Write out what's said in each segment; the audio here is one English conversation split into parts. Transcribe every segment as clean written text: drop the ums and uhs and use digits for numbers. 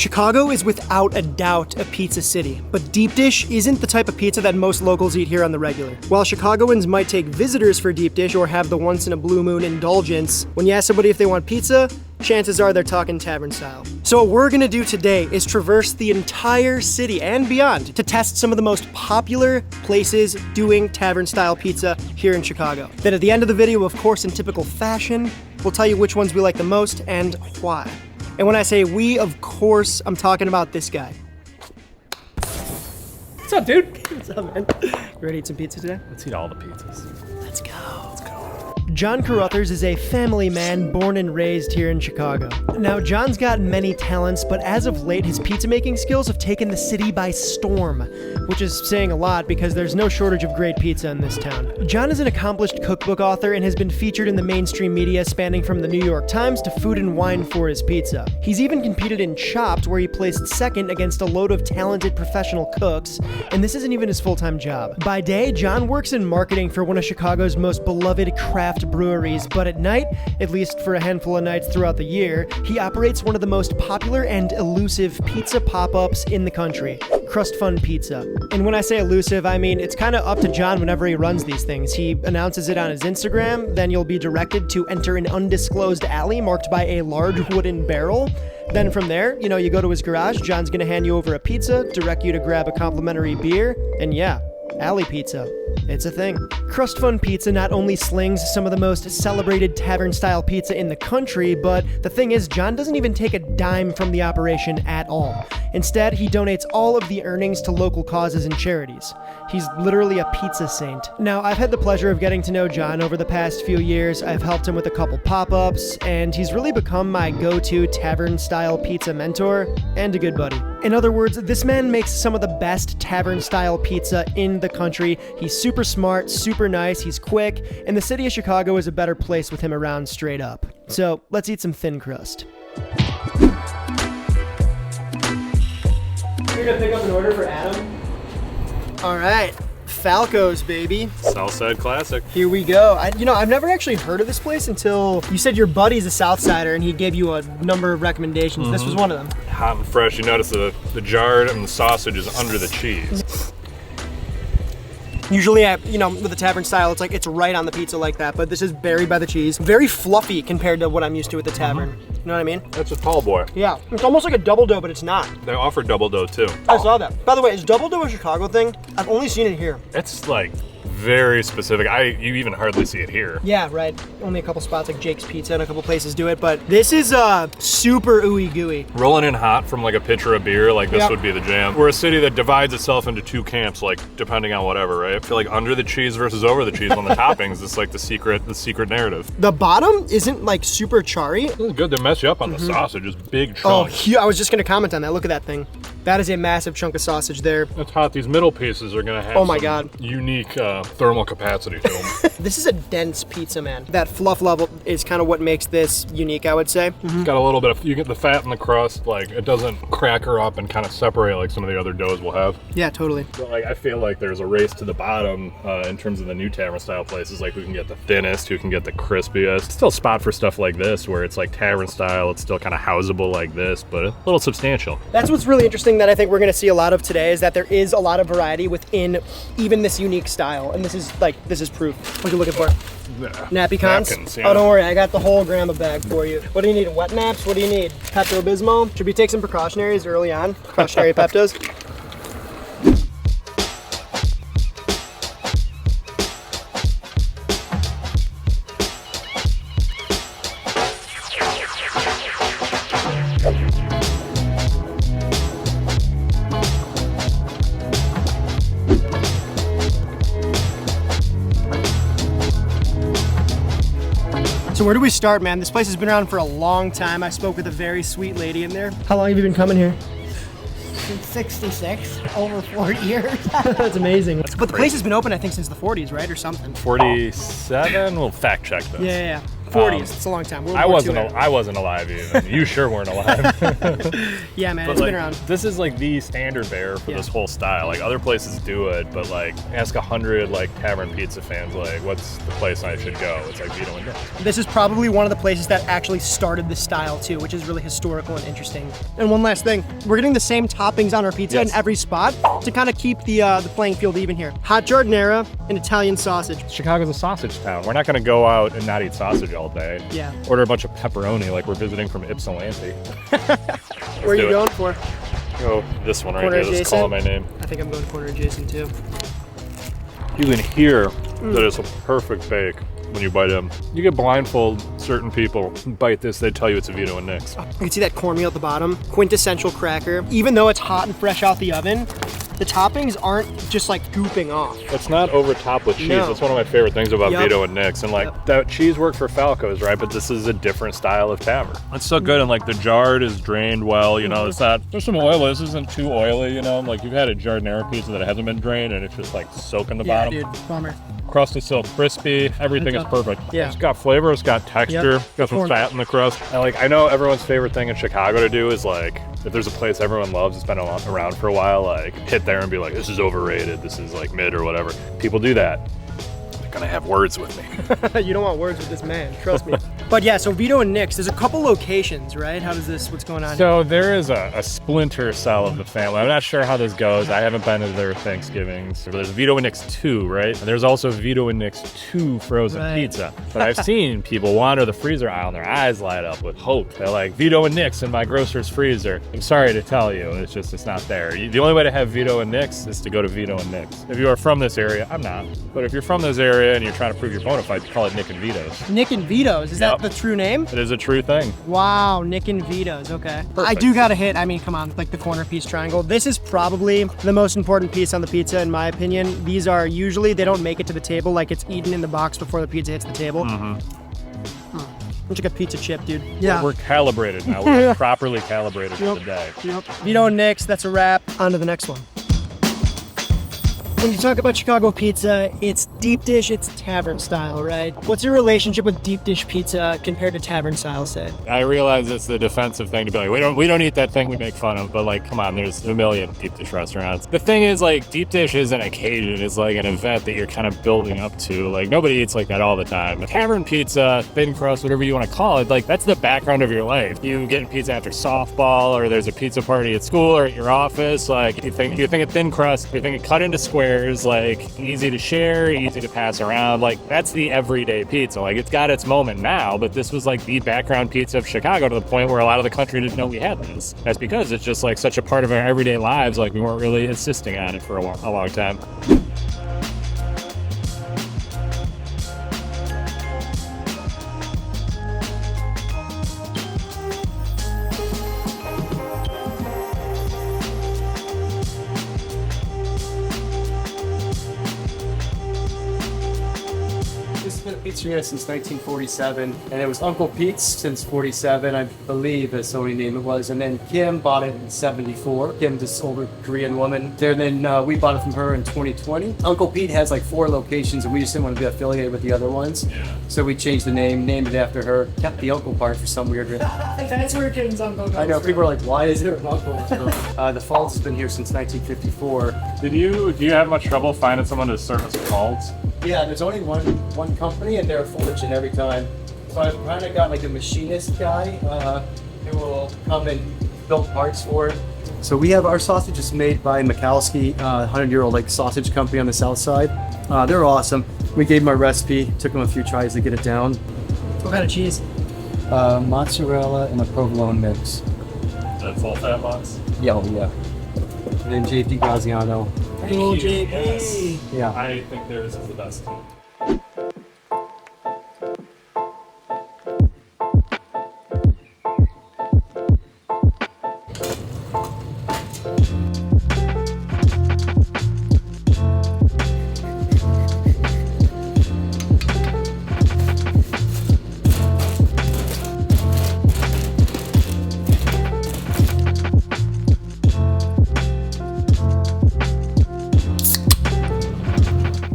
Chicago is without a doubt a pizza city, but deep dish isn't the type of pizza that most locals eat here on the regular. While Chicagoans might take visitors for deep dish or have the once in a blue moon indulgence, when you ask somebody if they want pizza, chances are they're talking tavern style. So what we're gonna do today is traverse the entire city and beyond to test some of the most popular places doing tavern style pizza here in Chicago. Then at the end of the video, of course in typical fashion, we'll tell you which ones we like the most and why. And when I say we, of course, I'm talking about this guy. What's up, dude? What's up, man? You ready to eat some pizza today? Let's eat all the pizzas. Let's go. John Carruthers is a family man born and raised here in Chicago. Now, John's got many talents, but as of late, his pizza making skills have taken the city by storm, which is saying a lot because there's no shortage of great pizza in this town. John is an accomplished cookbook author and has been featured in the mainstream media spanning from the New York Times to Food and Wine for his pizza. He's even competed in Chopped, where he placed second against a load of talented professional cooks, and this isn't even his full-time job. By day, John works in marketing for one of Chicago's most beloved craft breweries, but at night, at least for a handful of nights throughout the year, he operates one of the most popular and elusive pizza pop-ups in the country, Crust Pizza. And when I say elusive, I mean it's kind of up to John whenever he runs these things. He announces it on his Instagram, then you'll be directed to enter an undisclosed alley marked by a large wooden barrel. Then from there, you go to his garage, John's gonna hand you over a pizza, direct you to grab a complimentary beer, and yeah, alley pizza. It's a thing. Crust Pizza not only slings some of the most celebrated tavern-style pizza in the country, but the thing is, John doesn't even take a dime from the operation at all. Instead, he donates all of the earnings to local causes and charities. He's literally a pizza saint. Now, I've had the pleasure of getting to know John over the past few years. I've helped him with a couple pop-ups, and he's really become my go-to tavern-style pizza mentor and a good buddy. In other words, this man makes some of the best tavern-style pizza in the country. He's super smart, super nice, he's quick, and the city of Chicago is a better place with him around straight up. So, let's eat some thin crust. You're gonna pick up an order for Adam? All right, Falco's, baby. Southside classic. Here we go. I've never actually heard of this place until you said your buddy's a Southsider and he gave you a number of recommendations. This was one of them. Hot and fresh. You notice the jar and the sausage is under the cheese. Usually, with the tavern style, it's right on the pizza like that, but this is buried by the cheese. Very fluffy compared to what I'm used to at the tavern. You know what I mean? That's a tall boy. Yeah, it's almost like a double dough, but it's not. They offer double dough too. I saw that. By the way, is double dough a Chicago thing? I've only seen it here. It's like very specific. You even hardly see it here. Yeah, right. Only a couple spots like Jake's Pizza and a couple places do it, but this is super ooey gooey. Rolling in hot from like a pitcher of beer, like this would be the jam. We're a city that divides itself into two camps, like depending on whatever, right? I feel like under the cheese versus over the cheese on the toppings is like the secret narrative. The bottom isn't like super charry. It's good to mess you up on the sausage. It's big chunks. Oh, yeah, I was just gonna comment on that. Look at that thing. That is a massive chunk of sausage there. It's hot. These middle pieces are gonna have God, unique thermal capacity to them. This is a dense pizza, man. That fluff level is kind of what makes this unique, I would say. It's got a little bit of, you get the fat in the crust, like it doesn't crack her up and kind of separate like some of the other doughs will have. Yeah, totally. But like I feel like there's a race to the bottom in terms of the new tavern style places, like who can get the thinnest, who can get the crispiest. Still a spot for stuff like this where it's like tavern style, it's still kind of houseable like this, but a little substantial. That's what's really interesting that I think we're gonna see a lot of today, is that there is a lot of variety within even this unique style, and this is proof. What are you looking for? Nappy cons? Napkins, yeah. Oh, don't worry, I got the whole grandma bag for you. What do you need? Wet naps? What do you need? Pepto-Bismol? Should we take some precautionaries early on? Precautionary Peptos? So where do we start, man? This place has been around for a long time. I spoke with a very sweet lady in there. How long have you been coming here? Since 66, over 4 years. That's amazing. But the place has been open, I think, since the 40s, right? Or something. 47? We'll fact check this. Yeah. 40s. It's a long time. World I War wasn't. II era. I wasn't alive even. You sure weren't alive. Yeah, man, But it's like, been around. this is like the standard bearer for this whole style. Like other places do it, but like ask 100 like tavern pizza fans, like what's the place I should go? It's like Vito and Nick. This is probably one of the places that actually started the style too, which is really historical and interesting. And one last thing, we're getting the same toppings on our pizza in every spot to kind of keep the playing field even here. Hot giardinera and Italian sausage. Chicago's a sausage town. We're not gonna go out and not eat sausage all day. Yeah. Order a bunch of pepperoni like we're visiting from Ypsilanti. Where are you going for? Go this one right Corner here. Let's adjacent? call it my name. I think I'm going corner adjacent too. You can hear that it's a perfect bake when you bite in. You get blindfold certain people bite this, they tell you it's a Vito and Nick's. You can see that cornmeal at the bottom, quintessential cracker. Even though it's hot and fresh out the oven, the toppings aren't just like gooping off. It's not over top with cheese. No. That's one of my favorite things about Yep. Vito and Nick's. And like that cheese worked for Falco's, right? But this is a different style of tavern. It's so good, and like the jard is drained well. You know, it's not. There's some oil. This isn't too oily. You know, like you've had a giardinera pizza that hasn't been drained, and it's just like soaking the Yeah, bottom. dude, bummer. Crust is still crispy. Everything is perfect. Yeah. It's got flavor. It's got texture. Yep. Got some Corn. fat in the crust. And like I know everyone's favorite thing in Chicago to do is like if there's a place everyone loves, it's been around for a while, like hit there and be like, this is overrated. This is like mid or whatever. People do that. They're gonna have words with me. You don't want words with this man, trust me. But yeah, so Vito and Nick's, there's a couple locations, right? How does this, what's going on? So there is a splinter cell of the family. I'm not sure how this goes. I haven't been to their Thanksgivings. So there's Vito and Nick's 2, right? And there's also Vito and Nick's 2 frozen Right. pizza. But I've seen people wander the freezer aisle and their eyes light up with hope. They're like, Vito and Nick's in my grocer's freezer. I'm sorry to tell you, it's not there. The only way to have Vito and Nick's is to go to Vito and Nick's. If you are from this area, I'm not. But if you're from this area and you're trying to prove your bona fide, call it Nick and Vito's. Nick and Vito's, is that Yep. the true name? It is a true thing. Wow, Nick and Vito's, okay. I do gotta hit, I mean, come on, like the corner piece triangle. This is probably the most important piece on the pizza, in my opinion. These are usually, they don't make it to the table, like it's eaten in the box before the pizza hits the table. Looks like a pizza chip, dude. Yeah. We're calibrated now. We're properly calibrated for the day. Yep. Vito and Nick's, that's a wrap. On to the next one. When you talk about Chicago pizza, it's deep dish, it's tavern style, right? What's your relationship with deep dish pizza compared to tavern style, say? I realize it's the defensive thing to be like, we don't eat that thing we make fun of, but like, come on, there's a million deep dish restaurants. The thing is, like, deep dish is an occasion. It's like an event that you're kind of building up to. Like, nobody eats like that all the time. Tavern pizza, thin crust, whatever you want to call it, like, that's the background of your life. You getting pizza after softball, or there's a pizza party at school or at your office. Like, you think of thin crust, you think of cut into squares, like easy to share, easy to pass around. Like, that's the everyday pizza. Like, it's got its moment now, but this was like the background pizza of Chicago, to the point where a lot of the country didn't know we had this. That's because it's just like such a part of our everyday lives. Like, we weren't really insisting on it for a long time. This has been a pizzeria since 1947, and it was Uncle Pete's since 47, I believe that's the only name it was. And then Kim bought it in 74. Kim, this older Korean woman. Then we bought it from her in 2020. Uncle Pete has like 4 locations, and we just didn't want to be affiliated with the other ones. So we changed the name, named it after her, kept the uncle part for some weird reason. That's where Kim's uncle goes. I know, people are like, why is there an uncle? The Falls has been here since 1954. Do you have much trouble finding someone to service calls? Yeah, there's only one company, and they're a fortune every time. So I've kind of got like a machinist guy who will come and build parts for it. So we have our sausage is made by Mikowski, 100-year-old like sausage company on the south side. They're awesome. We gave them a recipe, took them a few tries to get it down. What kind of cheese? Mozzarella and a provolone mix. That full fat box? Yeah, oh, yeah. And then JP Graziano. Cool, JP. Yes. Yeah. I think theirs is the best.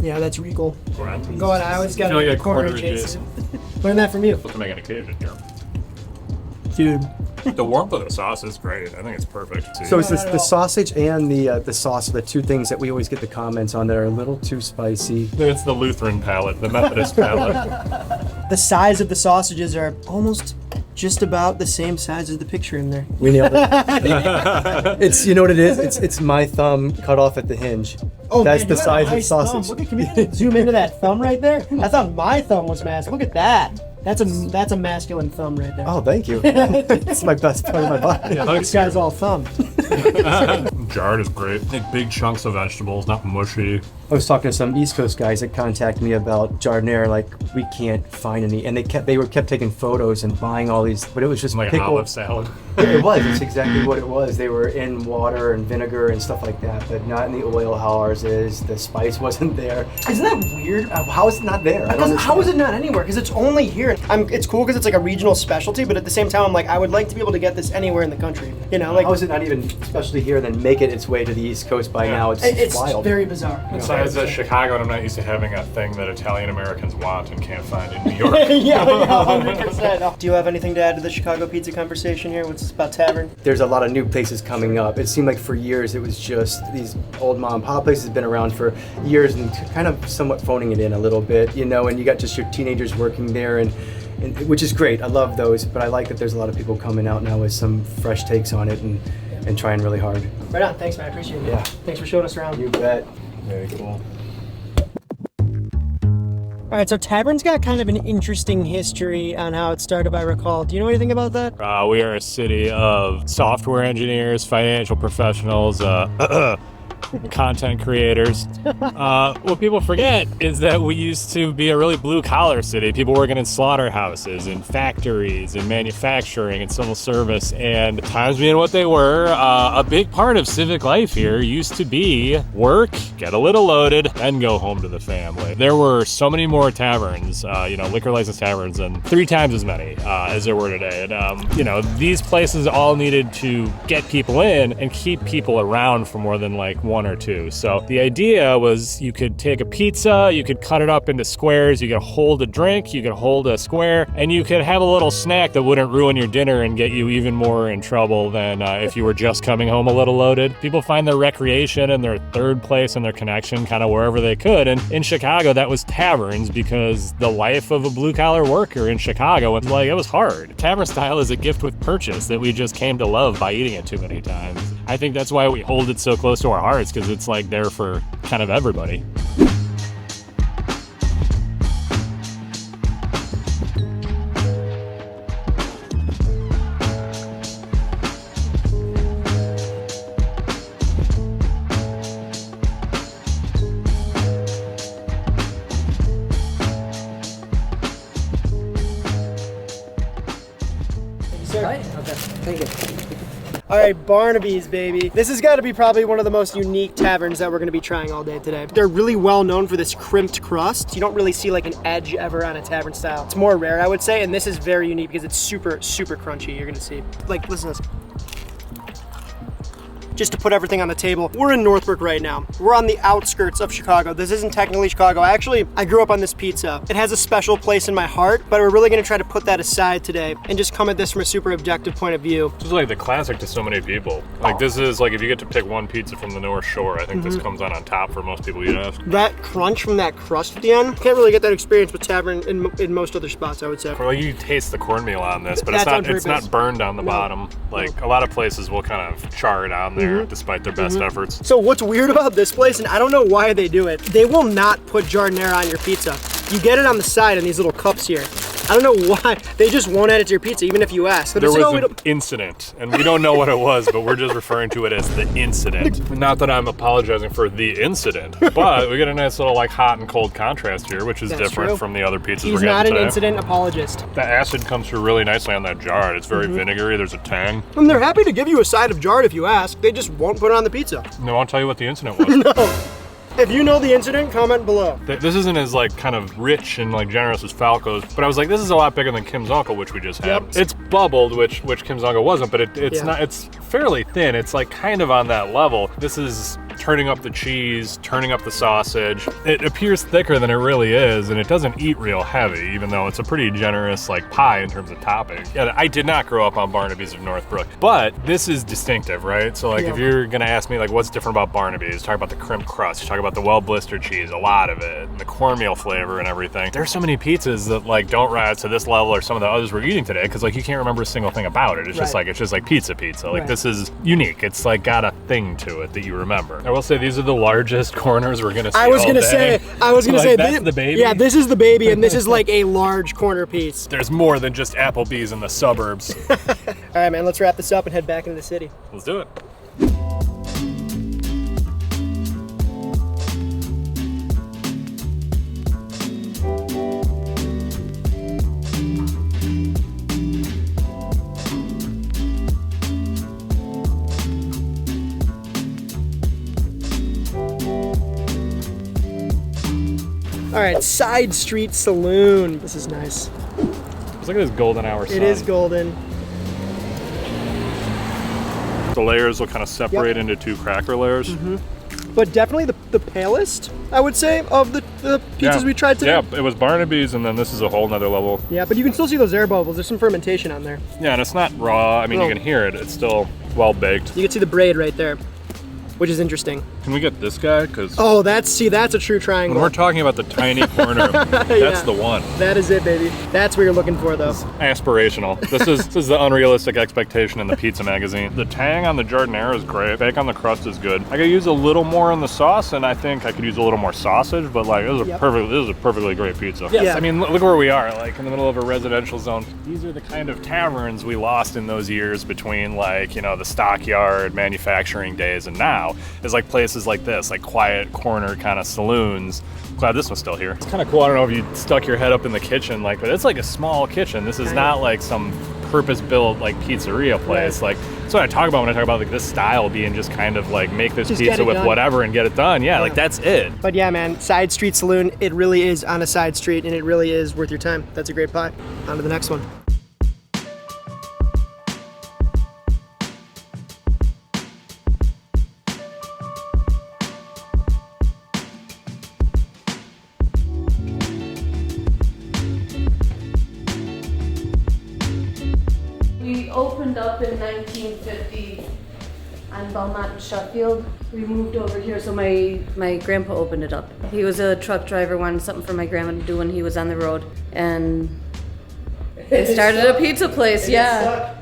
Yeah, that's regal. Go on. Go on, I always got Like a a corner corner adjacent. Learn that from you. To make an occasion here. Dude. The warmth of the sauce is great. I think it's perfect. So it's the sausage and the sauce are the two things that we always get the comments on that are a little too spicy. It's the Lutheran palate, the Methodist palate. The size of the sausages are almost just about the same size as the picture in there. We nailed it. It's, you know what it is? It's my thumb cut off at the hinge. Oh, that's man, the you have a size of nice sausage. thumb. Look at, can we zoom into that thumb right there? I thought my thumb was massive. Look at that. That's a masculine thumb right there. Oh, thank you. It's my best part of my body. Yeah, This guy's all thumb. Jarred is great. Like big chunks of vegetables, not mushy. I was talking to some East Coast guys that contacted me about Giardinera, like we can't find any, and they kept taking photos and buying all these, but it was just Like pickle. olive salad. It was. It's exactly what it was. They were in water and vinegar and stuff like that, but not in the oil how ours is. The spice wasn't there. Isn't that weird? How is it not there? Because how is it not anywhere? Because it's only here. It's cool because it's like a regional specialty, but at the same time, I'm like, I would like to be able to get this anywhere in the country. You know, like How is it not even, especially here, then make it its way to the East Coast by now? It's wild. very bizarre. Besides Chicago, and I'm not used to having a thing that Italian Americans want and can't find in New York. yeah, 100%. Do you have anything to add to the Chicago pizza conversation here? What's about Tavern? There's a lot of new places coming up. It seemed like for years it was just these old mom and pop places have been around for years and kind of somewhat phoning it in a little bit, you know, and you got just your teenagers working there and which is great. I love those, but I like that there's a lot of people coming out now with some fresh takes on it and trying really hard. Right on. Thanks, man. I appreciate it. Yeah. Thanks for showing us around. You bet. Very cool. All right, so Tavern's got kind of an interesting history on how it started, I recall. Do you know anything about that? We are a city of software engineers, financial professionals, content creators. What people forget is that we used to be a really blue-collar city. People working in slaughterhouses and factories and manufacturing and civil service. And times being what they were, a big part of civic life here used to be work, get a little loaded, then go home to the family. There were so many more taverns, liquor licensed taverns, and 3 times as many as there were today. And, these places all needed to get people in and keep people around for more than like 1 or 2. So the idea was you could take a pizza, you could cut it up into squares, you could hold a drink, you could hold a square, and you could have a little snack that wouldn't ruin your dinner and get you even more in trouble than if you were just coming home a little loaded. People find their recreation and their third place and their connection kind of wherever they could. And in Chicago, that was taverns, because the life of a blue-collar worker in Chicago was like, it was hard. Tavern-style is a gift with purchase that we just came to love by eating it too many times. I think that's why we hold it so close to our hearts, because it's like there for kind of everybody. Okay, thank you. All right, Barnaby's, baby. This has got to be probably one of the most unique taverns that we're going to be trying all day today. They're really well known for this crimped crust. You don't really see like an edge ever on a tavern style. It's more rare, I would say, and this is very unique because it's super, super crunchy. You're going to see. Like, listen to this. Just to put everything on the table, we're in Northbrook right now. We're on the outskirts of Chicago. This isn't technically Chicago. I grew up on this pizza. It has a special place in my heart, but we're really gonna try to put that aside today and just come at this from a super objective point of view. This is like the classic to so many people. Like this is like if you get to pick one pizza from the North Shore, I think this comes on top for most people you'd ask. That crunch from that crust at the end, can't really get that experience with Tavern in most other spots, I would say. Or like you taste the cornmeal on this, but That's on it's purpose. not burned on the bottom. Like a lot of places will kind of char it on there despite their best efforts. So what's weird about this place, and I don't know why they do it, they will not put giardinera on your pizza. You get it on the side in these little cups here. I don't know why. They just won't add it to your pizza, even if you ask. There was an incident, and we don't know what it was, but we're just referring to it as the incident. Not that I'm apologizing for the incident, but we get a nice little like hot and cold contrast here, which is That's different true. from the other pizzas He's we're getting not an today. incident apologist. The acid comes through really nicely on that jar. It's very vinegary. There's a tang. And they're happy to give you a side of jarred if you ask. They just won't put it on the pizza. No, I'll tell you what the incident was. If you know the incident, comment below. This isn't as like kind of rich and like generous as Falco's, but I was like, this is a lot bigger than Kim's Uncle, which we just had. Yep. It's bubbled, which Kim's Uncle wasn't, but it's Yeah. not. It's fairly thin. It's like kind of on that level. This is turning up the cheese, turning up the sausage. It appears thicker than it really is, and it doesn't eat real heavy, even though it's a pretty generous like pie in terms of topping. Yeah, I did not grow up on Barnaby's of Northbrook, but this is distinctive, right? So like if you're gonna ask me like what's different about Barnaby's, talk about the crimped crust, you talk about the well blistered cheese, a lot of it, and the cornmeal flavor and everything. There's so many pizzas that like don't rise to this level or some of the others we're eating today, because like you can't remember a single thing about it. It's just like pizza. Like this is unique. It's like got a thing to it that you remember. I will say these are the largest corners we're gonna see. I was gonna say that's the baby. Yeah, this is the baby, and this is like a large corner piece. There's more than just Applebee's in the suburbs. All right, man, let's wrap this up and head back into the city. Let's do it. All right, Side Street Saloon. This is nice. Look at this golden hour sun. It is golden. The layers will kind of separate into two cracker layers. But definitely the palest, I would say, of the pizzas we tried today. Yeah, it was Barnaby's, and then this is a whole nother level. Yeah, but you can still see those air bubbles. There's some fermentation on there. Yeah, and it's not raw. I mean, you can hear it. It's still well baked. You can see the braid right there, which is interesting. Can we get this guy? Because that's a true triangle. when we're talking about the tiny corner, that's the one. That is it, baby. That's what you're looking for, though. Aspirational. This is the unrealistic expectation in the pizza magazine. The tang on the Giardinera is great. Bake on the crust is good. I could use a little more in the sauce, and I think I could use a little more sausage. But like, this is a perfectly great pizza. Yes. I mean, look where we are, like in the middle of a residential zone. These are the kind of taverns we lost in those years between like the stockyard manufacturing days and now. Is like places like this, like quiet corner kind of saloons. Glad this one's still here. It's kind of cool. I don't know if you stuck your head up in the kitchen, like, but it's like a small kitchen. This is not like some purpose-built like pizzeria place. Like that's what I talk about when I talk about like this style being just kind of like make this pizza with whatever and get it done. Yeah, like that's it. But yeah, man, Side Street Saloon. It really is on a side street, and it really is worth your time. That's a great pie. On to the next one. We opened up in 1950 on Belmont and Sheffield. We moved over here, so my grandpa opened it up. He was a truck driver, wanted something for my grandma to do when he was on the road, and they started a pizza place. Yeah,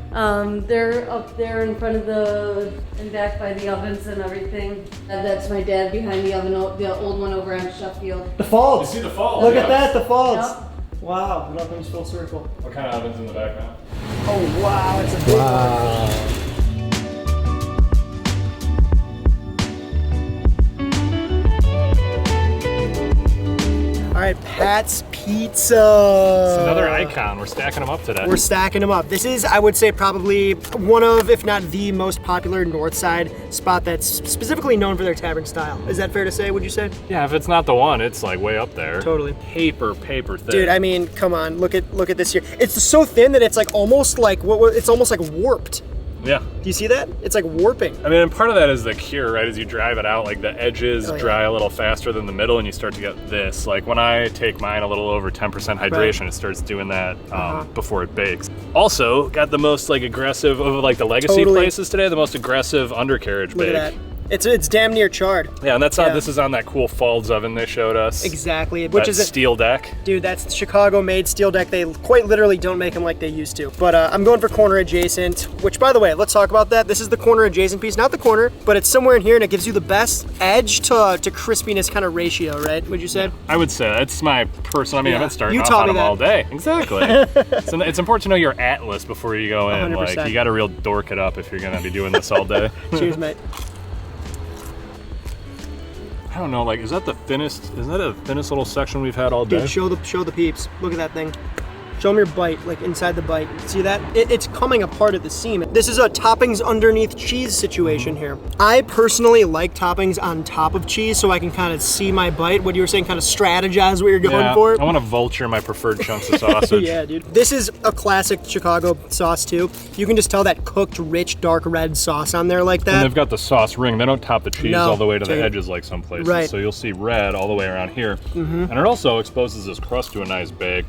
they're up there in front of and back by the ovens and everything. And that's my dad behind the oven, the old one over on Sheffield. The Falls. You see the Falls? Look at that, the Falls. Yep. Wow, it all comes full circle. What kind of oven's in the back now? Oh wow, it's a big one. All right, Pat's Pizza. It's another icon. We're stacking them up today. We're stacking them up. This is, I would say, probably one of, if not the most popular North Side spot that's specifically known for their tavern style. Is that fair to say, would you say? Yeah, if it's not the one, it's like way up there. Totally. Paper thick. Dude, I mean, come on, look at this here. It's so thin that it's like almost like it's almost like warped. Yeah. Do you see that? It's like warping. I mean, and part of that is the cure, right? As you drive it out, like the edges dry a little faster than the middle, and you start to get this. Like when I take mine a little over 10% hydration, it starts doing that before it bakes. Also, got the most like aggressive of like the legacy places today, the most aggressive undercarriage bake. Look at that. It's damn near charred. Yeah, and that's how this is on that cool Falls oven they showed us. Exactly, which is a steel deck. Dude, that's Chicago-made steel deck. They quite literally don't make them like they used to. But I'm going for corner adjacent, which, by the way, let's talk about that. This is the corner adjacent piece, not the corner, but it's somewhere in here, and it gives you the best edge to crispiness kind of ratio, right? Would you say? I would say that's my personal. I mean, I've been starting off taught on me them all day. Exactly. So it's important to know your atlas before you go in. 100%. Like you got to real dork it up if you're gonna be doing this all day. Cheers, mate. I don't know, like, is that the thinnest little section we've had all day? Dude, show the peeps. Look at that thing. Show them your bite, like inside the bite. See that? It's coming apart at the seam. This is a toppings underneath cheese situation here. I personally like toppings on top of cheese so I can kind of see my bite. What you were saying, kind of strategize what you're going for. I want to vulture my preferred chunks of sausage. Yeah, dude. This is a classic Chicago sauce too. You can just tell that cooked, rich, dark red sauce on there like that. And they've got the sauce ring. They don't top the cheese all the way to the dude. edges like some places. Right. So you'll see red all the way around here. And it also exposes this crust to a nice bake.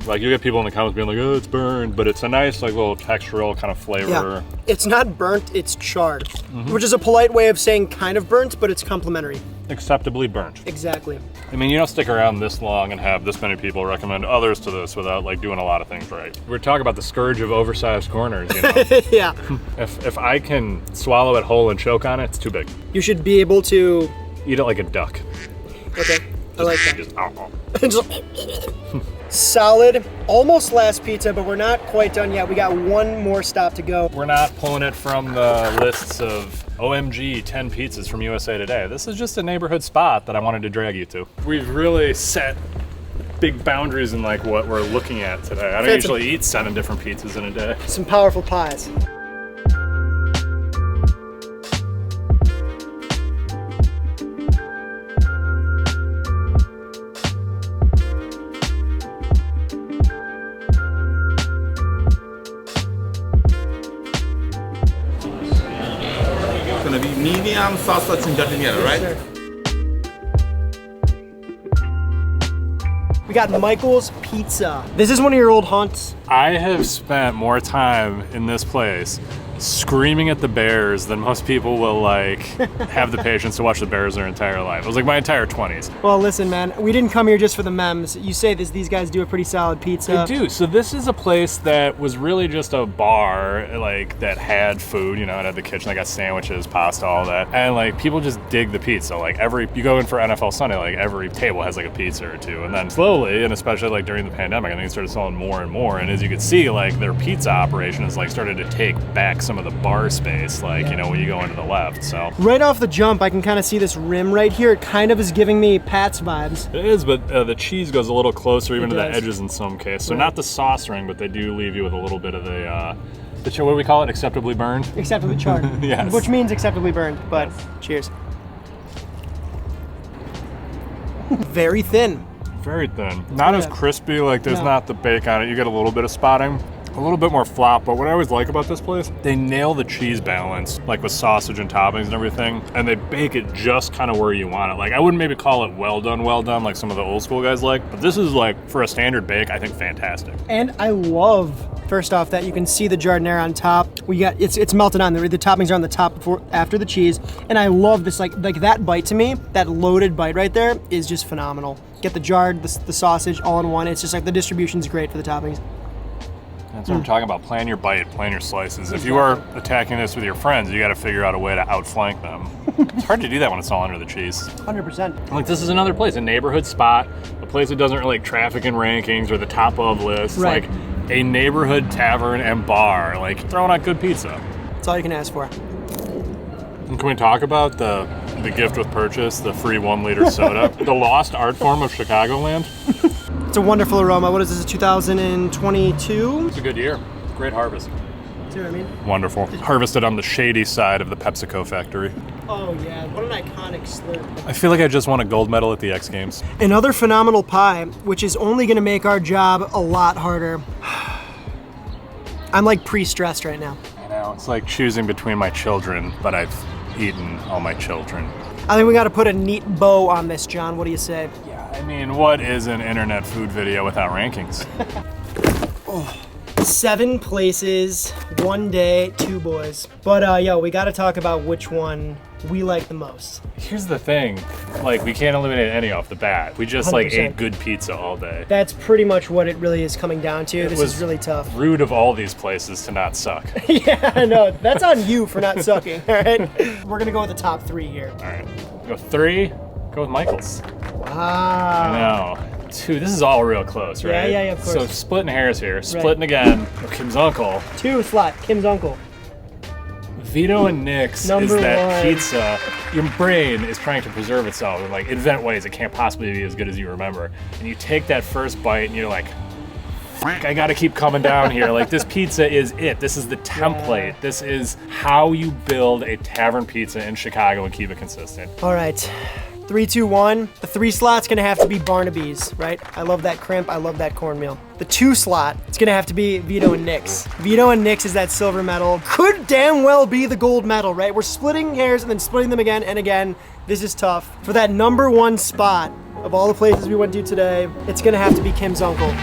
Like you get people in the comments being like, oh, it's burned, but it's a nice like little textural kind of flavor. Yeah. It's not burnt, it's charred, which is a polite way of saying kind of burnt, but it's complimentary. Acceptably burnt. Exactly. I mean, you don't stick around this long and have this many people recommend others to this without like doing a lot of things right. We're talking about the scourge of oversized corners, you know. Yeah. If I can swallow it whole and choke on it, it's too big. You should be able to... Eat it like a duck. Okay, I like that. Just, ow. Solid, almost last pizza, but we're not quite done yet. We got one more stop to go. We're not pulling it from the lists of OMG 10 pizzas from USA Today. This is just a neighborhood spot that I wanted to drag you to. We've really set big boundaries in like what we're looking at today. I don't usually eat 7 different pizzas in a day. Some powerful pies. Gonna be medium sausage and giardiniera, right? We got Michael's Pizza. This is one of your old haunts. I have spent more time in this place screaming at the Bears than most people will like have the patience to watch the Bears their entire life. It was like my entire 20s. Well, listen, man, we didn't come here just for the memes. You say this; these guys do a pretty solid pizza. They do. So this is a place that was really just a bar, like that had food. You know, it had the kitchen. They got sandwiches, pasta, all that, and like people just dig the pizza. Like you go in for NFL Sunday, like every table has like a pizza or two, and then slowly, and especially like during the pandemic, I think it started selling more and more. And as you could see, like their pizza operation has like started to take back some of the bar space, like, you know, when you go into the left, so. Right off the jump, I can kind of see this rim right here. It kind of is giving me Pat's vibes. It is, but the cheese goes a little closer even to the does. edges in some cases. So not the sauce ring, but they do leave you with a little bit of the what do we call it? Acceptably burned? Acceptably charred. Yes. Which means acceptably burned, but cheers. Very thin. Very thin. Not as crispy, like there's No. not the bake on it. You get a little bit of spotting. A little bit more flop, but what I always like about this place, they nail the cheese balance, like with sausage and toppings and everything, and they bake it just kind of where you want it. Like, I wouldn't maybe call it well done, like some of the old school guys like, but this is like, for a standard bake, I think fantastic. And I love, first off, that you can see the giardiniera on top. We got it's melted on. The toppings are on the top after the cheese, and I love this like that bite to me. That loaded bite right there is just phenomenal. Get the jarred, the sausage all in one. It's just like the distribution's great for the toppings. That's what I'm talking about. Plan your bite, plan your slices. If you are attacking this with your friends, you got to figure out a way to outflank them. It's hard to do that when it's all under the cheese. 100%. Like, this is another place, a neighborhood spot, a place that doesn't really trafic in rankings or the top of lists. Right. Like a neighborhood tavern and bar, like throwing out good pizza. That's all you can ask for. And can we talk about the gift with purchase, the free 1 liter soda, the lost art form of Chicagoland? It's a wonderful aroma. What is this, 2022? It's a good year. Great harvest. See what I mean? Wonderful. Harvested on the shady side of the PepsiCo factory. Oh yeah, what an iconic slurp. I feel like I just won a gold medal at the X Games. Another phenomenal pie, which is only gonna make our job a lot harder. I'm like pre-stressed right now. You know, it's like choosing between my children, but I've eaten all my children. I think we gotta put a neat bow on this, John. What do you say? Yeah, I mean, what is an internet food video without rankings? 7 places, 1 day, 2 boys. But yo, we gotta talk about which one we like the most. Here's the thing, like, we can't eliminate any off the bat. We just like 100%. ate good pizza all day. That's pretty much what it really is coming down to. This was is really tough. Rude of all these places to not suck. Yeah, I know. That's on you for not sucking, all right? We're gonna go with the top 3 here. All right, go 3, go with Michael's. Wow. I know. 2, this is all real close, right? Yeah, of course. So splitting hairs here, splitting again. Kim's uncle. 2 slot, Kim's uncle. Vito Nick's is Number that 1. pizza. Your brain is trying to preserve itself and like invent ways it can't possibly be as good as you remember. And you take that first bite and you're like, I gotta keep coming down here. Like, this pizza is it. This is the template. Yeah. This is how you build a tavern pizza in Chicago and keep it consistent. All right. 3, 2, 1. The 3 slot's gonna have to be Barnaby's, right? I love that crimp. I love that cornmeal. The 2 slot, it's gonna have to be Vito and Nick's. Vito and Nick's is that silver medal. Could damn well be the gold medal, right? We're splitting hairs and then splitting them again and again. This is tough. For that number 1 spot of all the places we went to today, it's gonna have to be Kim's uncle.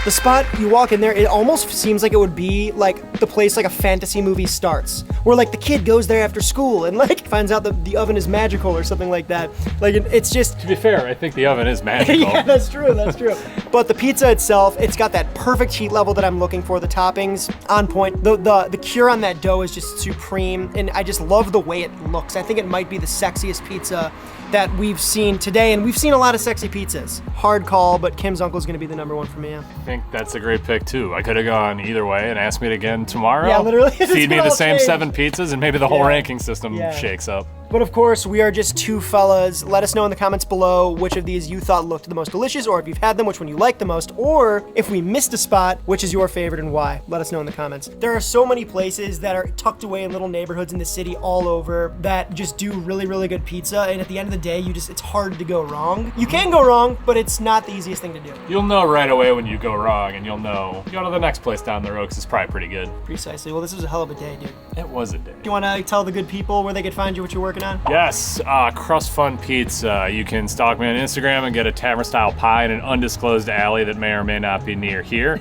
The spot, you walk in there, it almost seems like it would be like the place like a fantasy movie starts. Where like the kid goes there after school and like finds out that the oven is magical or something like that. Like it's just... To be fair, I think the oven is magical. Yeah, that's true, that's true. But the pizza itself, it's got that perfect heat level that I'm looking for. The toppings, on point. The cure on that dough is just supreme. And I just love the way it looks. I think it might be the sexiest pizza that we've seen today, and we've seen a lot of sexy pizzas. Hard call, but Kim's uncle is gonna be the number 1 for me. Yeah. I think that's a great pick too. I could have gone either way and asked me it again tomorrow. Yeah, literally. Feed me It's the all same changed. 7 pizzas and maybe the whole Yeah. ranking system Yeah. shakes up. But of course, we are just 2 fellas. Let us know in the comments below which of these you thought looked the most delicious, or if you've had them, which one you liked the most, or if we missed a spot, which is your favorite and why. Let us know in the comments. There are so many places that are tucked away in little neighborhoods in the city all over that just do really, really good pizza, and at the end of the day, it's hard to go wrong. You can go wrong, but it's not the easiest thing to do. You'll know right away when you go wrong, and you'll know. Go to the next place down the road, 'cause it's probably pretty good. Precisely. Well, this was a hell of a day, dude. It was a day. You want to tell the good people where they could find you, what you're working on? Yes, Crust Fun Pizza. You can stalk me on Instagram and get a tavern-style pie in an undisclosed alley that may or may not be near here.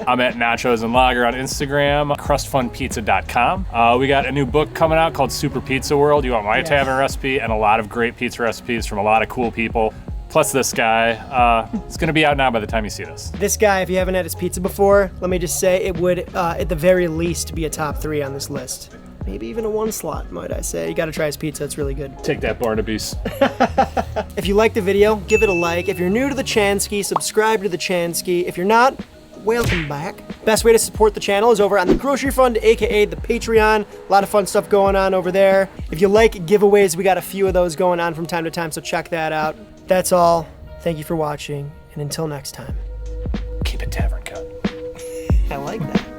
I'm at Nachos and Lager on Instagram, crustfunpizza.com. We got a new book coming out called Super Pizza World. You want my tavern recipe and a lot of great pizza recipes from a lot of cool people. Plus this guy. It's gonna be out now by the time you see this. This guy, if you haven't had his pizza before, let me just say it would, at the very least, be a top 3 on this list. Maybe even a 1 slot, might I say. You gotta try his pizza, it's really good. Take that, Barnaby's. If you liked the video, give it a like. If you're new to the Chansky, subscribe to the Chansky. If you're not, welcome back. Best way to support the channel is over on the Grocery Fund, aka the Patreon. A lot of fun stuff going on over there. If you like giveaways, we got a few of those going on from time to time, so check that out. That's all. Thank you for watching, and until next time. Keep it tavern cut. I like that.